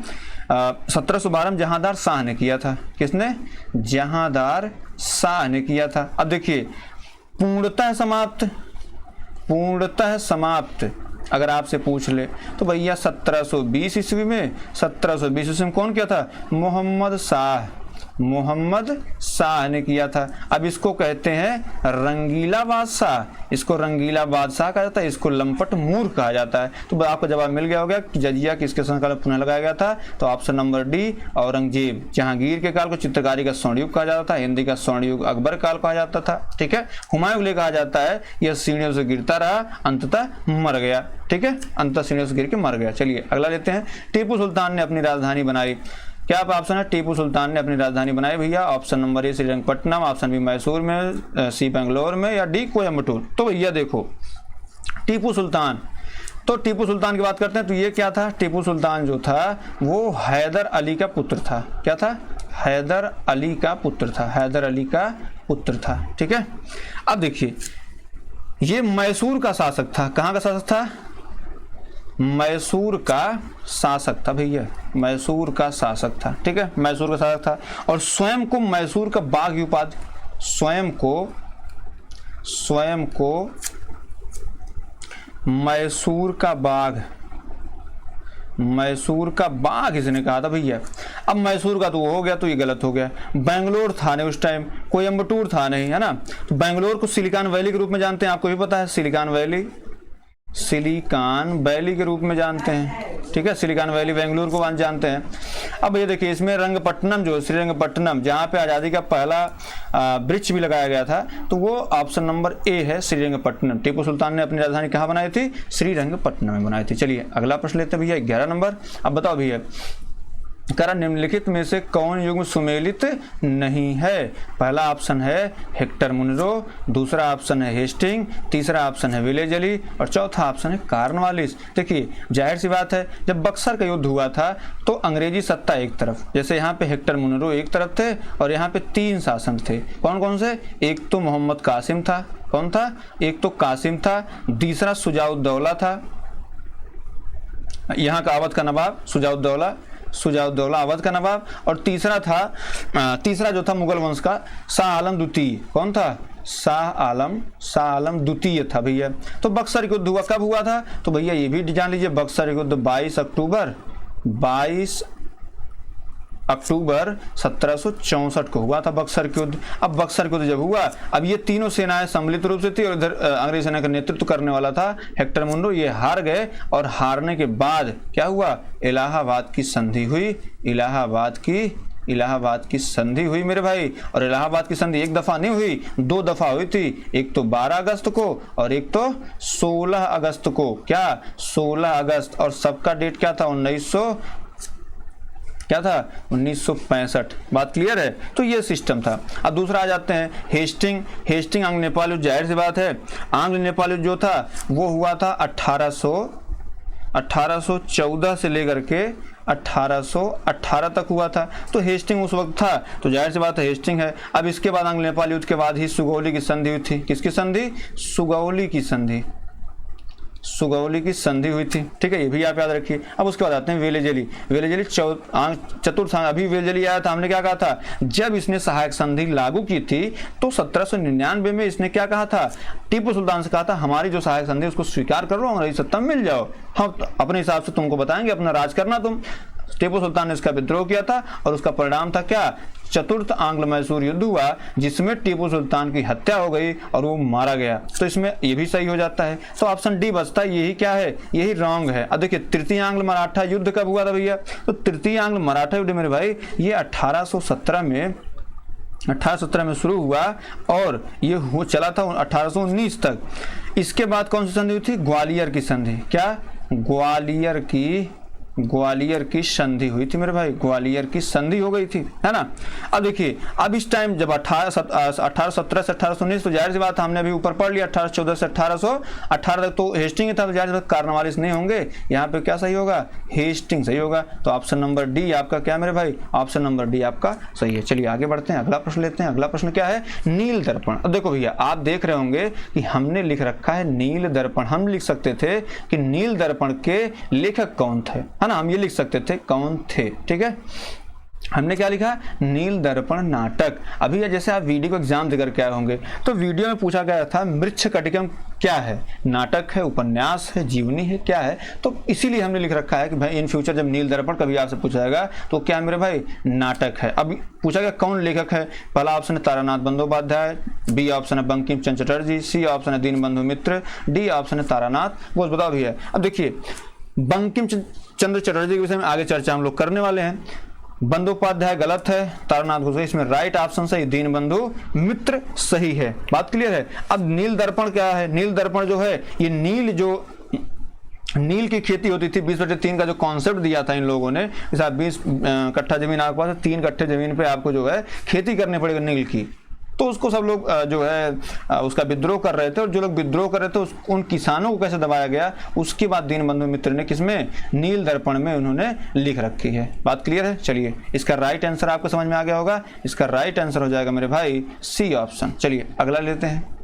1712 में जहांदार शाह ने किया था। किसने? जहांदार शाह ने किया था। अब देखिए, पूर्णतः समाप्त अगर आपसे पूछ ले तो भैया 1720 ईस्वी में कौन किया था? मोहम्मद शाह ने किया था। अब इसको कहते हैं रंगीला बादशाह। इसको रंगीला बादशाह कहा जाता है, इसको लंपट मूर्ख कहा जाता है। तो आपको जवाब मिल गया होगा कि जजिया किसके शासनकाल में पुनः लगाया गया था? तो option number D Aurangzeb. Jahangir के काल को चित्रकारी का स्वर्ण युग कहा जाता था, हिंदी का स्वर्ण युग अकबर काल कहा जाता था। ठीक है, हुमायूं के कहा जाता है यह सीढ़ियों से गिरता रहा, अंततः मर गया। ठीक है, अंततः सीढ़ियों से गिर के मर गया। चलिए अगला लेते हैं। टीपू सुल्तान ने अपनी राजधानी बनाई। क्या ऑप्शन है? टीपू सुल्तान ने अपनी राजधानी बनाई भैया। Option number A Srirangapatna, option B Mysore में, सी बेंगलोर में, या डी कोयम्बटूर। तो भैया देखो, टीपू सुल्तान की बात करते हैं तो ये क्या था? टीपू सुल्तान जो था वो हैदर अली का पुत्र था। क्या था? हैदर अली का पुत्र था। ठीक है, अब देखिए, ये मैसूर का शासक था। कहाँ का शासक था? मैसूर का शासक था भैया, मैसूर का शासक था। ठीक है, मैसूर का शासक था और स्वयं को मैसूर का बाग की उपाधि, स्वयं को मैसूर का बाग इसने कहा था भैया। अब मैसूर का तो वो हो गया, तो ये गलत हो गया। बेंगलोर था नहीं उस टाइम, कोयम्बटूर था नहीं, है ना। तो बेंगलोर को सिलिकॉन वैली के रूप में जानते हैं, आपको भी पता है, सिलिकॉन वैली के रूप में जानते हैं। ठीक है, सिलिकॉन वैली बेंगलुरु को जानते हैं। अब ये देखिए, इसमें रंगपट्टनम जो श्रीरंगपट्टनम, जहाँ पे आज़ादी का पहला वृक्ष भी लगाया गया था, तो वो ऑप्शन नंबर ए है, श्रीरंगपट्टनम। टीपू सुल्तान ने अपनी राजधानी कहाँ बनाई थी? श्रीरंगपट्टनम में बनाई थी। चलिए अगला प्रश्न लेते हैं भैया, 11 नंबर। अब बताओ भैया, करा निम्नलिखित में से कौन युग्म सुमेलित नहीं है? पहला ऑप्शन है हेक्टर मुनरो, दूसरा ऑप्शन है हेस्टिंग, तीसरा ऑप्शन है विलेज अली और चौथा ऑप्शन है कार्नवालिस। देखिए जाहिर सी बात है, जब बक्सर का युद्ध हुआ था तो अंग्रेजी सत्ता एक तरफ, जैसे यहाँ पे हेक्टर मुनरो एक तरफ थे और यहाँ पे 3 शासक थे। कौन कौन से? एक तो मोहम्मद कासिम था। कौन था? एक तो कासिम था, दूसरा सुजाउद्दौला था, यहाँ का अवध का नवाब सुजाउद्दौला अवध का नवाब, और तीसरा जो था मुगल वंश का शाह आलम द्वितीय। कौन था? शाह आलम द्वितीय था भैया। तो बक्सर युद्ध हुआ कब हुआ था? तो भैया ये भी जान लीजिए, बक्सर युद्ध 22 अक्टूबर 1764 को हुआ था बक्सर के युद्ध। अब बक्सर के युद्ध जब हुआ, अब ये तीनों सेनाएं सम्मिलित रूप से थी और इधर अंग्रेज सेना का नेतृत्व करने वाला था हेक्टर मुनरो। ये हार गए और हारने के बाद क्या हुआ? इलाहाबाद की संधि हुई। इलाहाबाद की संधि हुई मेरे भाई। और इलाहाबाद की संधि एक दफा नहीं हुई, 2 दफा हुई थी, एक तो 12 अगस्त को और एक तो 16 अगस्त को। क्या? 16 अगस्त। और सबका डेट क्या था? 1965। बात क्लियर है? तो ये सिस्टम था। अब दूसरा आ जाते हैं हेस्टिंग आंग्ल नेपाल युद्ध। जाहिर सी बात है, आंग्ल नेपाल युद्ध जो था वो हुआ था 1814 से लेकर के 1818 तक हुआ था। तो हेस्टिंग उस वक्त था, तो जाहिर सी बात है हेस्टिंग है। अब इसके बाद आंग्ल नेपाल युद्ध के बाद ही सुगौली की संधि हुई थी। किसकी संधि? सुगौली की संधि। सुगौली की संधि हुई थी, ठीक है, ये भी आप याद रखिए। अब उसके बाद आते हैं वेलेजली। वेलेजली चतुर्थ। अभी वेलेजली आया था, हमने क्या कहा था? जब इसने सहायक संधि लागू की थी तो 1799 में इसने क्या कहा था? टीपू सुल्तान से कहा था हमारी जो सहायक संधि उसको स्वीकार कर लो, अंग्रेजी सत्ता में मिल जाओ, हम अपने हिसाब से तुमको बताएंगे, अपना राज करना तुम। टीपू सुल्तान ने इसका विद्रोह किया था और उसका परिणाम था क्या? चतुर्थ आंग्ल मैसूर युद्ध हुआ, जिसमें टीपू सुल्तान की हत्या हो गई और वो मारा गया। तो इसमें ये भी सही हो जाता है। तो ऑप्शन डी बचता है। यही क्या है? यही रॉन्ग है। अब देखिए तृतीय आंग्ल मराठा युद्ध कब हुआ था भैया? तो तृतीय आंग्ल मराठा युद्ध मेरे भाई ये 1817 में शुरू हुआ और ये चला था 1819 तक। इसके बाद कौन सी संधि हुई थी? ग्वालियर की संधि। क्या? ग्वालियर की संधि हुई थी मेरे भाई, ग्वालियर की संधि हो गई थी, है ना। अब देखिए, अब इस टाइम जब 1817 से 1819, तो जाहिर सी बात हमने अभी ऊपर पढ़ लिया 1814 से 1818 तक तो हेस्टिंग था, तो जाहिर सी बात कार्नवालिस नहीं होंगे। यहाँ पे क्या सही होगा? हेस्टिंग सही होगा। तो ऑप्शन नंबर डी आपका क्या मेरे भाई? ऑप्शन नंबर डी आपका सही है। चलिए आगे बढ़ते हैं, अगला प्रश्न लेते हैं। अगला प्रश्न क्या है? नील दर्पण। अब देखो भैया, आप देख रहे होंगे कि हमने लिख रखा है नील दर्पण। हम लिख सकते थे कि नील दर्पण के लेखक कौन थे, है ना, हम ये लिख सकते थे कौन थे, ठीक है। हमने क्या लिखा? नील दर्पण नाटक। अभी जैसे आप वीडियो को एग्जाम देकर के आए होंगे तो वीडियो में पूछा गया था मृच्छकटिकम क्या है? नाटक है, उपन्यास है, जीवनी है, क्या है? तो इसीलिए हमने लिख रखा है कि भाई इन फ्यूचर जब नील दर्पण कभी आपसे पूछा जाएगा तो क्या है मेरे भाई? नाटक है। अब पूछा गया कौन लेखक है? पहला ऑप्शन है तारानाथ बंदोपाध्याय, बी ऑप्शन है बंकिम चंद्र चटर्जी, सी ऑप्शन है दीनबंधु मित्र, डी ऑप्शन है तारानाथ। वो बताओ भैया। अब देखिए बंकिम चंद्र चटर्जी के विषय में आगे चर्चा हम लोग करने वाले हैं। बंदोपाध्याय गलत है, तारानाथ को सही, इसमें राइट ऑप्शन सही, दीनबंधु मित्र सही है। बात क्लियर है। अब नील दर्पण क्या है? नील दर्पण जो है ये नील की खेती होती थी 20/3 का जो कॉन्सेप्ट दिया था इन लोगों ने, जैसे आप 20 कट्ठा जमीन आपके पास, 3 कट्ठे जमीन पे आपको जो है खेती करने पड़ेगा नील की। तो उसको सब लोग जो है उसका विद्रोह कर रहे थे, और जो लोग विद्रोह कर रहे थे उन किसानों को कैसे दबाया गया, उसके बाद दीनबंधु मित्र ने किसमें? नील दर्पण में उन्होंने लिख रखी है। बात क्लियर है। चलिए इसका राइट आंसर आपको समझ में आ गया होगा। इसका राइट आंसर हो जाएगा मेरे भाई सी ऑप्शन। चलिए अगला लेते हैं,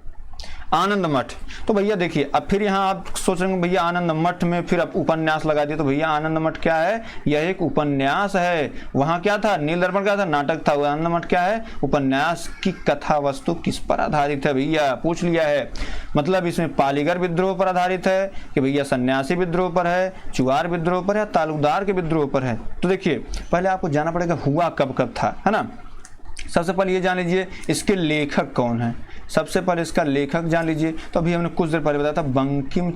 आनंद मठ। तो भैया देखिए, अब फिर यहाँ आप सोच रहे हैं भैया आनंद मठ में फिर आप उपन्यास लगा दिए, तो भैया आनंद मठ क्या है? यह एक उपन्यास है। वहां क्या था? नील दर्पण क्या था? नाटक था। आनंद मठ क्या है? उपन्यास की कथा वस्तु किस पर आधारित है भैया? पूछ लिया है। मतलब इसमें पालीगर विद्रोह पर आधारित है कि भैया सन्यासी विद्रोह पर है, चुआर विद्रोह पर है, तालुकदार के विद्रोह पर है? तो देखिए पहले आपको जाना पड़ेगा हुआ कब कब था, है ना। सबसे पहले ये जान लीजिए इसके लेखक कौन है। सबसे पहले इसका लेखक जान लीजिए। तो अभी हमने कुछ देर पहले बताया था बंकिम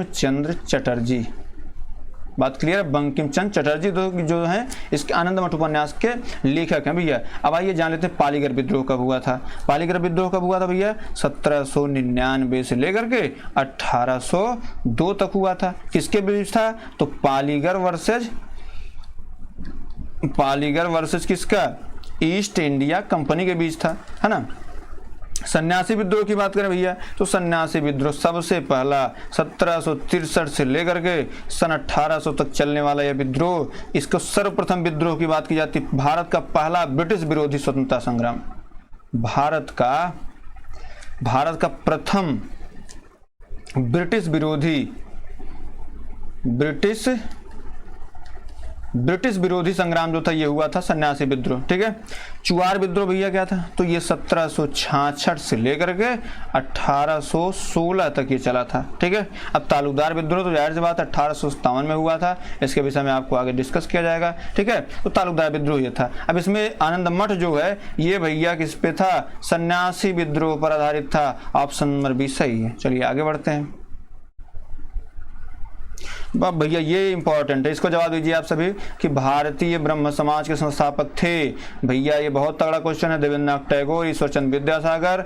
चंद्र चटर्जी। बात क्लियर है। बंकिम चंद्र चटर्जी जो है इसके आनंद मठ उपन्यास के लेखक हैं भैया। अब आइए जान लेते हैं पालीगर विद्रोह कब हुआ था। पालीगर विद्रोह कब हुआ था भैया? 1799 से लेकर के 1802 तक हुआ था। किसके बीच था? तो पालीगर वर्सेज किसका? ईस्ट इंडिया कंपनी के बीच था, है ना। सन्यासी विद्रोह की बात करें भैया तो सन्यासी विद्रोह सबसे पहला 1763 से लेकर के सन 1800 तक चलने वाला यह विद्रोह, इसको सर्वप्रथम विद्रोह की बात की जाती है। भारत का पहला ब्रिटिश विरोधी स्वतंत्रता संग्राम, भारत का प्रथम ब्रिटिश विरोधी संग्राम जो था ये हुआ था सन्यासी विद्रोह, ठीक है। चुआर विद्रोह भैया क्या था? तो ये 1766 से लेकर के 1816 तक ये चला था, ठीक है। अब तालुकदार विद्रोह तो जाहिर सी बात 1857 में हुआ था, इसके विषय में आपको आगे डिस्कस किया जाएगा, ठीक है। तो तालुकदार विद्रोह ये था। अब इसमें आनंद मठ जो है ये भैया किस पे था? सन्यासी विद्रोह पर आधारित था। ऑप्शन नंबर बी सही है। चलिए आगे बढ़ते हैं। भैया ये इंपॉर्टेंट है, इसको जवाब दीजिए आप सभी कि भारतीय ब्रह्म समाज के संस्थापक थे। भैया ये बहुत तगड़ा क्वेश्चन है। देवेंद्रनाथ टैगोर, ईश्वरचंद्र विद्यासागर,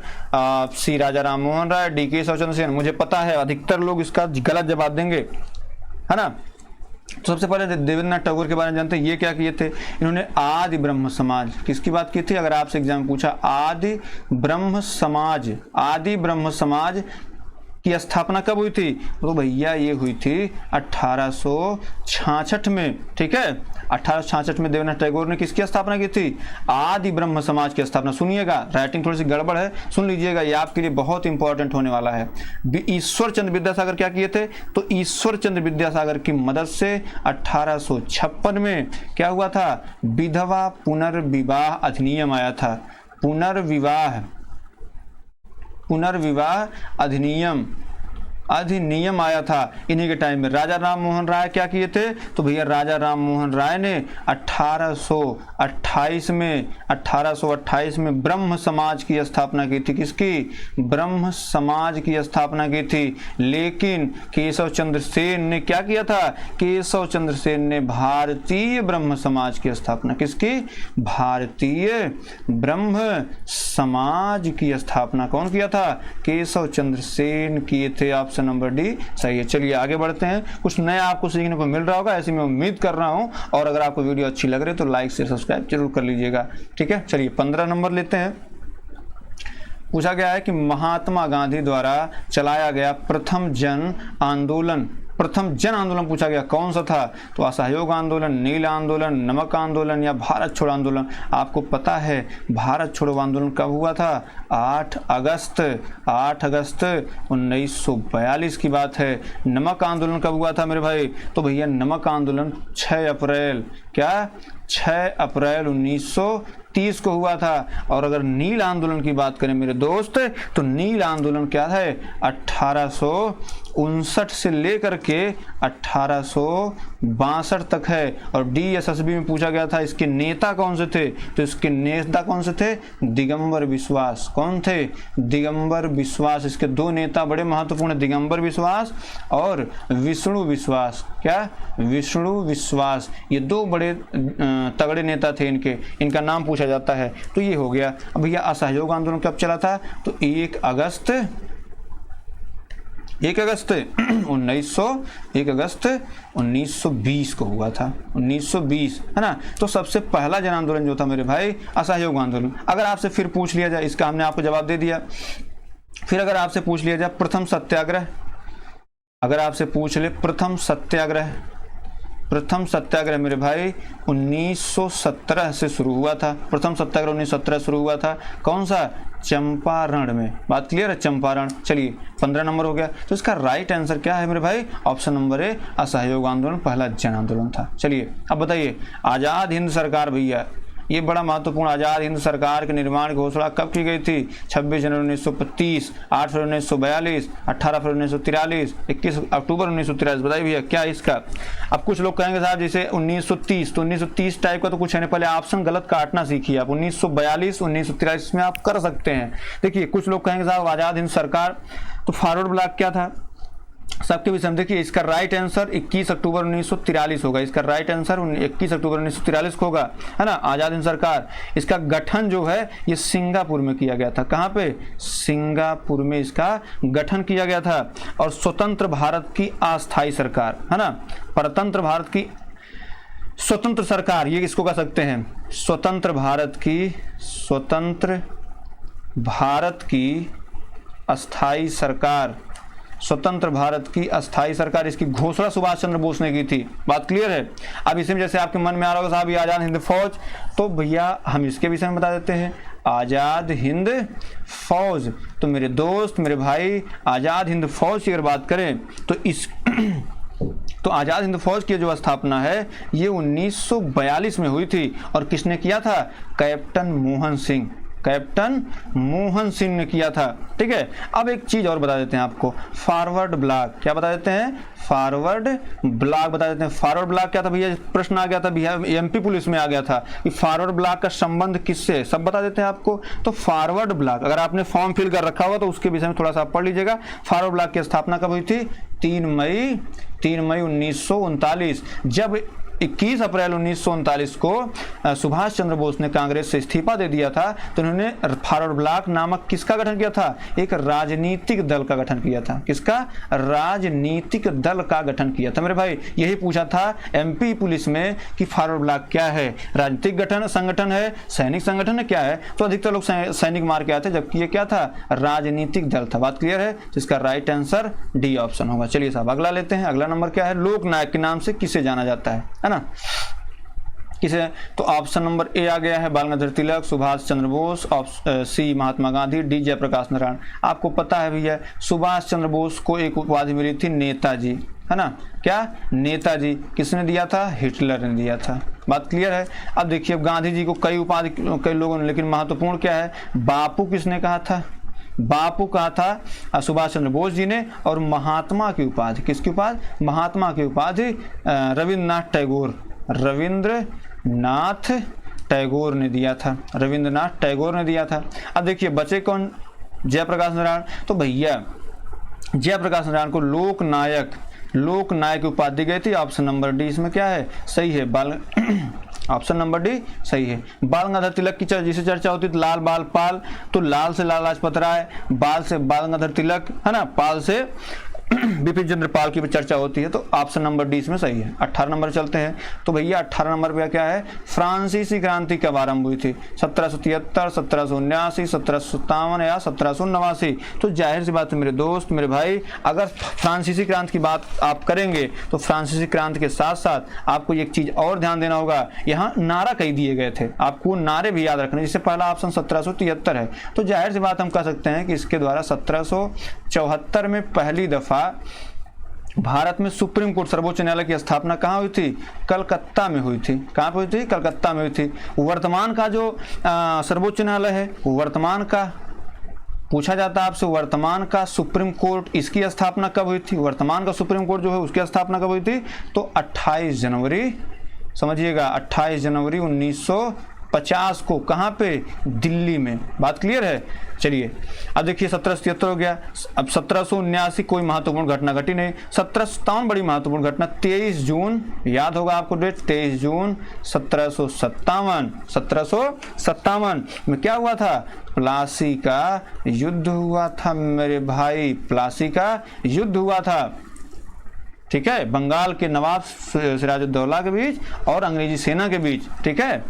सी राजा राम मोहन राय, डी.के. शरदचंद्र सेन। मुझे पता है अधिकतर लोग इसका गलत जवाब देंगे, है ना। तो सबसे पहले देवेंद्रनाथ टैगोर के बारे में जानते हैं। ये क्या किए थे? इन्होंने आदि ब्रह्म समाज, किसकी बात की थी? अगर आपसे एग्जाम पूछा आदि ब्रह्म समाज की स्थापना कब हुई थी? तो भैया ये हुई थी 1866 में। ठीक है, 1866 में देवेंद्रनाथ टैगोर ने किसकी स्थापना की थी? आदि ब्रह्म समाज की स्थापना। सुनिएगा, राइटिंग थोड़ी सी गड़बड़ है, सुन लीजिएगा, ये आपके लिए बहुत इंपॉर्टेंट होने वाला है। ईश्वर चंद्र विद्यासागर क्या किए थे? तो ईश्वर चंद्र विद्यासागर की मदद से 1856 में क्या हुआ था? विधवा पुनर्विवाह अधिनियम आया था। पुनर्विवाह अधिनियम आया था इन्हीं के टाइम में। राजा राम मोहन राय क्या किए थे? तो भैया राजा राम मोहन राय ने 1828 में ब्रह्म समाज की स्थापना की थी। किसकी? ब्रह्म समाज की स्थापना की थी। लेकिन केशव चंद्र सेन ने क्या किया था? केशव चंद्र सेन ने भारतीय ब्रह्म समाज की स्थापना। किसकी? भारतीय ब्रह्म समाज की स्थापना कौन किया था? केशव चंद्र सेन किए थे। ऑप्शन नंबर डी सही है। चलिए आगे बढ़ते हैं, कुछ नया आपको सीखने को मिल रहा होगा, ऐसी मैं उम्मीद कर रहा हूं। और अगर आपको वीडियो अच्छी लग रही है तो लाइक शेयर सब्सक्राइब जरूर कर लीजिएगा। ठीक है, चलिए 15 नंबर लेते हैं। पूछा गया है कि महात्मा गांधी द्वारा चलाया गया प्रथम जन आंदोलन पूछा गया कौन सा था? तो असहयोग आंदोलन, नील आंदोलन, नमक आंदोलन या भारत छोड़ो आंदोलन। आपको पता है भारत छोड़ो आंदोलन कब हुआ था? 8 अगस्त 1942 की बात है। नमक आंदोलन कब हुआ था मेरे भाई? तो भैया नमक आंदोलन 6 अप्रैल 1930 को हुआ था। और अगर नील आंदोलन की बात करें मेरे दोस्त, तो नील आंदोलन क्या है? 1859 से लेकर के 1862 तक है। और DSSB में पूछा गया था इसके नेता कौन से थे? तो इसके नेता कौन से थे? दिगंबर बिश्वास। कौन थे? दिगंबर बिश्वास। इसके दो नेता बड़े महत्वपूर्ण, दिगंबर बिश्वास और विष्णु विश्वास। क्या? विष्णु विश्वास। ये दो बड़े तगड़े नेता थे इनके, इनका नाम पूछा जाता है। तो ये हो गया। अब भैया असहयोग आंदोलन कब चला था? तो 1 अगस्त 1920 को हुआ था। 1920 है ना। तो सबसे पहला जन आंदोलन जो था मेरे भाई, असहयोग आंदोलन। अगर आपसे फिर पूछ लिया जाए, इसका हमने आपको जवाब दे दिया, फिर अगर आपसे पूछ लिया जाए प्रथम सत्याग्रह, अगर आपसे पूछ ले प्रथम सत्याग्रह मेरे भाई 1917 से शुरू हुआ था। प्रथम सत्याग्रह 1917 शुरू हुआ था। कौन सा? चंपारण में। बात क्लियर है? चंपारण। चलिए 15 नंबर हो गया। तो इसका राइट आंसर क्या है मेरे भाई? ऑप्शन नंबर ए, असहयोग आंदोलन पहला जन आंदोलन था। चलिए अब बताइए, आजाद हिंद सरकार भैया, ये बड़ा महत्वपूर्ण, आजाद हिंद सरकार के निर्माण की घोषणा कब की गई थी? 26 जनवरी 1935, 8 फरवरी 1942, 18 फरवरी 1943, 21 अक्टूबर 1943। बताइए भैया क्या इसका? अब कुछ लोग कहेंगे साहब जैसे 1930, तो 1930 टाइप का तो कुछ है नहीं, पहले ऑप्शन गलत काटना सीखिए आप। 1942, 1943 में आप कर सकते हैं। देखिए कुछ लोग कहेंगे साहब आजाद हिंद सरकार, तो फॉरवर्ड ब्लॉक क्या था? सबके विषय में देखिए, इसका राइट आंसर 21 अक्टूबर 1943 होगा। इसका राइट आंसर 21 अक्टूबर 1943 को होगा, है ना। आजाद हिंद सरकार, इसका गठन जो है ये सिंगापुर में किया गया था। कहाँ पे? सिंगापुर में इसका गठन किया गया था। और स्वतंत्र भारत की अस्थायी सरकार, है ना, परतंत्र भारत की स्वतंत्र सरकार, ये किसको कह सकते हैं? स्वतंत्र भारत की अस्थायी सरकार, स्वतंत्र भारत की अस्थायी सरकार, इसकी घोषणा सुभाष चंद्र बोस ने की थी। बात क्लियर है? अब इसी में जैसे आपके मन में आ रहा होगा साहब ये आजाद हिंद फौज, तो भैया हम इसके विषय में बता देते हैं। आजाद हिंद फौज, तो मेरे दोस्त मेरे भाई, आजाद हिंद फौज की अगर बात करें तो तो आजाद हिंद फौज की जो स्थापना है ये 1942 में हुई थी। और किसने किया था? कैप्टन मोहन सिंह ने किया था। ठीक है, अब एक चीज और बता देते हैं आपको, फॉरवर्ड ब्लॉक। क्या बता देते हैं? फॉरवर्ड ब्लॉक बता देते हैं। फॉरवर्ड ब्लॉक क्या था भैया? प्रश्न आ गया था भैया, MP पुलिस में आ गया था कि फॉरवर्ड ब्लॉक का संबंध किससे, सब बता देते हैं आपको। तो फॉरवर्ड ब्लॉक, अगर आपने फॉर्म फिल कर रखा हुआ तो उसके विषय में थोड़ा सा पढ़ लीजिएगा। फॉरवर्ड ब्लॉक की स्थापना कब हुई थी? 3 मई 1939, जब 21 अप्रैल 1939 को सुभाष चंद्र बोस ने कांग्रेस से इस्तीफा दे दिया था, तो उन्होंने फॉरवर्ड ब्लॉक नामक किसका गठन किया था? एक राजनीतिक दल का गठन किया था। किसका? राजनीतिक दल का गठन किया था मेरे भाई। यही पूछा था एमपी पुलिस में कि फॉरवर्ड ब्लॉक क्या है, राजनीतिक संगठन है, सैनिक संगठन है, क्या है? तो अधिकतर लोग सैनिक मार के आते, जबकि ये क्या था? राजनीतिक दल था। बात क्लियर है? जिसका राइट आंसर डी ऑप्शन होगा। चलिए साहब अगला लेते हैं। अगला नंबर क्या है? लोकनायक के नाम से किसे जाना जाता है ना? किसे? तो ऑप्शन नंबर ए आ गया है बाल गंगाधर तिलक, सुभाष चंद्र बोस, सी महात्मा गांधी, डी जयप्रकाश नारायण। आपको पता है भैया सुभाष चंद्र बोस को एक उपाधि मिली थी नेताजी, है ना? क्या? नेताजी। किसने दिया था? हिटलर ने दिया था। बात क्लियर है? अब देखिए गांधी जी को कई उपाधि कई लोगों ने, लेकिन महत्वपूर्ण क्या है? बापू किसने कहा था? बापू कहा था सुभाष चंद्र बोस जी ने। और महात्मा की उपाधि, किसकी उपाधि? महात्मा की उपाधि रविंद्रनाथ टैगोर ने दिया था। रविंद्रनाथ टैगोर ने दिया था। अब देखिए बचे कौन? जयप्रकाश नारायण। तो भैया जयप्रकाश नारायण को लोकनायक की उपाधि गई थी। ऑप्शन नंबर डी इसमें क्या है? सही है। ऑप्शन नंबर डी सही है। बाल गंगाधर तिलक की जिसे चर्चा होती थी लाल बाल पाल, तो लाल से लाला लाजपत राय, बाल से बाल गंगाधर तिलक, है ना, पाल से बिपिन चंद्र पाल की चर्चा होती है। तो ऑप्शन नंबर डी इसमें सही है। 18 नंबर चलते हैं। तो भैया 18 नंबर पे क्या है? फ्रांसीसी क्रांति कब आरंभ हुई थी? 1773, 1779, 1757 या 1789? तो जाहिर सी बात है मेरे दोस्त, मेरे भाई, अगर फ्रांसीसी क्रांति की बात आप करेंगे तो फ्रांसीसी क्रांति के साथ साथ आपको एक चीज और ध्यान देना होगा। यहाँ नारा कई दिए गए थे, आपको नारे भी याद रखने। जिससे पहला ऑप्शन 1773 है, तो जाहिर सी बात हम कह सकते हैं कि इसके द्वारा 1774 में पहली दफा भारत में सुप्रीम कोर्ट, सर्वोच्च न्यायालय की स्थापना कहाँ हुई थी? कलकत्ता में हुई थी। कहाँ पे हुई थी? कलकत्ता में हुई थी। वर्तमान का जो सर्वोच्च न्यायालय है, वर्तमान का पूछा जाता है आपसे, वर्तमान का सुप्रीम कोर्ट, इसकी स्थापना कब हुई थी? वर्तमान का सुप्रीम कोर्ट जो है उसकी स्थापना कब हुई थी? तो 28 जनवरी, समझिएगा 28 जनवरी 1950 को। कहाँ पे? दिल्ली में। बात क्लियर है? चलिए अब देखिए 1777 हो गया। अब 1779 कोई महत्वपूर्ण घटना घटी नहीं। 1757 बड़ी महत्वपूर्ण घटना, 23 जून, याद होगा आपको डेट, 23 जून 1757 में क्या हुआ था? प्लासी का युद्ध हुआ था मेरे भाई, प्लासी का युद्ध हुआ था। ठीक है, बंगाल के नवाब सिराजुद्दौला के बीच और अंग्रेजी सेना के बीच। ठीक है,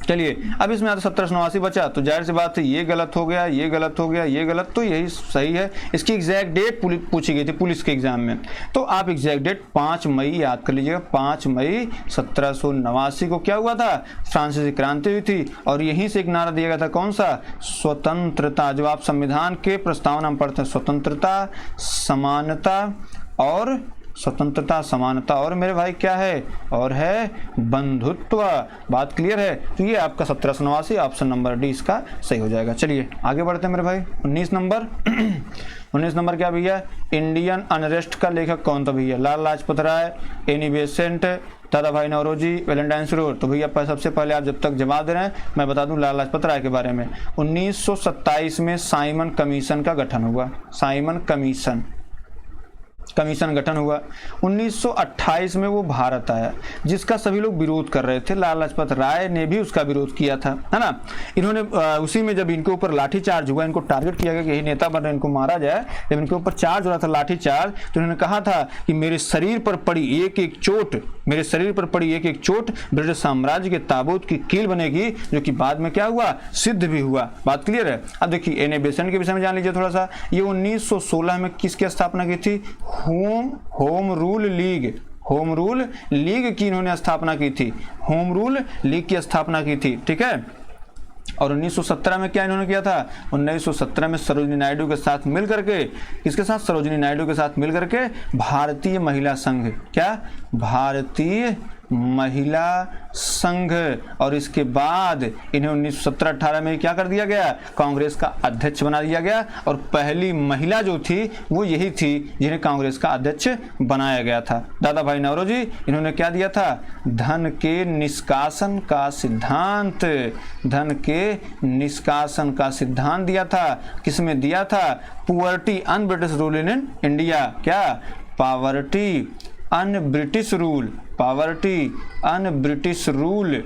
चलिए अब इसमें आता 1789 बचा, तो जाहिर सी बात है ये गलत हो गया, ये गलत हो गया, ये गलत, तो यही सही है। इसकी एग्जैक्ट डेट पूछी गई थी पुलिस के एग्जाम में, तो आप एग्जैक्ट डेट 5 मई याद कर लीजिएगा। 5 मई 1789 को क्या हुआ था? फ्रांसीसी क्रांति हुई थी। और यहीं से एक नारा दिया गया था, कौन सा? स्वतंत्रता। जो आप संविधान के प्रस्तावना में पढ़ते हैं, स्वतंत्रता, समानता और स्वतंत्रता, समानता और मेरे भाई क्या है? और है बंधुत्व। बात क्लियर है? तो ये आपका 1789 ऑप्शन नंबर डी इसका सही हो जाएगा। चलिए आगे बढ़ते हैं मेरे भाई। 19 नंबर 19 नंबर क्या भैया? इंडियन अनरेस्ट का लेखक कौन था भैया? लाला लाजपत राय, एनी बेसेंट, दादा भाई नौरोजी, वैलेंटाइन सरोवर? तो भैया सबसे पहले आप जब तक जवाब दे रहे हैं मैं बता दूं लाला लाजपत राय के बारे में। 1927 में साइमन कमीशन का गठन हुआ। साइमन कमीशन गठन हुआ। 1928 में वो भारत आया, जिसका सभी लोग विरोध कर रहे थे। लाला लाजपत राय ने भी उसका विरोध किया था, है ना। इन्होंने उसी में जब इनके ऊपर लाठीचार्ज हुआ, इनको टारगेट किया गया कि यही नेता बन रहे, इनको मारा जाए, जब इनके ऊपर चार्ज हो रहा था लाठीचार्ज, तो इन्होंने कहा था कि मेरे शरीर पर पड़ी एक एक चोट ब्रिटिश साम्राज्य के ताबूत की कील बनेगी, जो कि बाद में क्या हुआ? सिद्ध भी हुआ। बात क्लियर है? अब देखिए एन बेसेंट के विषय में जान लीजिए थोड़ा सा। ये 1916 में किसकी स्थापना की थी? होम रूल लीग की इन्होंने स्थापना की थी। होम रूल लीग की स्थापना की थी। ठीक है, और 1917 में क्या इन्होंने किया था? 1917 में सरोजिनी नायडू के साथ मिलकर के, किसके साथ? सरोजिनी नायडू के साथ मिलकर के भारतीय महिला संघ, क्या? भारतीय महिला संघ। और इसके बाद इन्हें 1917-18 में क्या कर दिया गया? कांग्रेस का अध्यक्ष बना दिया गया। और पहली महिला जो थी वो यही थी जिन्हें कांग्रेस का अध्यक्ष बनाया गया था। दादा भाई नौरोजी, इन्होंने क्या दिया था? धन के निष्कासन का सिद्धांत दिया था। किसमें दिया था? Poverty un British rule in India. क्या? Poverty un British rule poverty, un British rule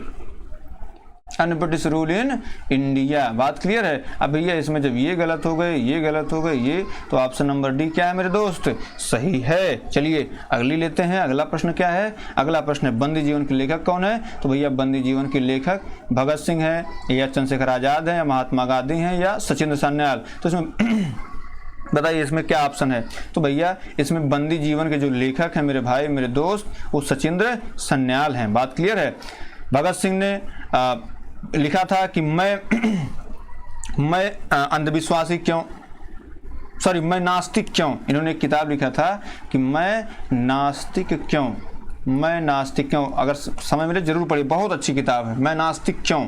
in India. बात क्लियर है। अब भैया इसमें जब ये गलत हो गए, ये गलत हो गए, ये, तो ऑप्शन नंबर डी क्या है मेरे दोस्त, सही है। चलिए अगली लेते हैं। अगला प्रश्न क्या है? अगला प्रश्न है बंदी जीवन के लेखक कौन है? तो भैया बंदी जीवन के लेखक भगत सिंह है या चंद्रशेखर आजाद है या महात्मा गांधी हैं या सचिंद्र सान्याल। तो इसमें बताइए इसमें क्या ऑप्शन है? तो भैया इसमें बंदी जीवन के जो लेखक हैं मेरे भाई मेरे दोस्त, वो सचिंद्र सान्याल हैं। बात क्लियर है। भगत सिंह ने लिखा था कि मैं अंधविश्वासी क्यों, सॉरी मैं नास्तिक क्यों। इन्होंने एक किताब लिखा था कि मैं नास्तिक क्यों। अगर समय मिले जरूर पढ़िए, बहुत अच्छी किताब है, मैं नास्तिक क्यों।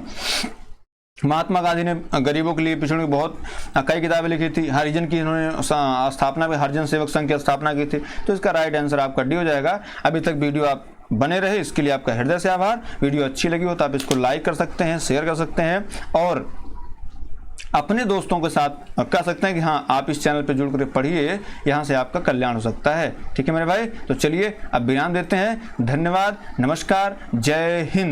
महात्मा गांधी ने गरीबों के लिए पिछड़ों की बहुत कई किताबें लिखी थी। हरिजन की इन्होंने स्थापना भी, हरिजन सेवक संघ की स्थापना की थी। तो इसका राइट आंसर आपका डी हो जाएगा। अभी तक वीडियो आप बने रहे इसके लिए आपका हृदय से आभार। वीडियो अच्छी लगी हो तो आप इसको लाइक कर सकते हैं, शेयर कर सकते हैं और अपने दोस्तों के साथ कह सकते हैं कि हाँ आप इस चैनल पर जुड़कर पढ़िए, यहाँ से आपका कल्याण हो सकता है। ठीक है मेरे भाई, तो चलिए अब विराम देते हैं। धन्यवाद, नमस्कार, जय हिंद।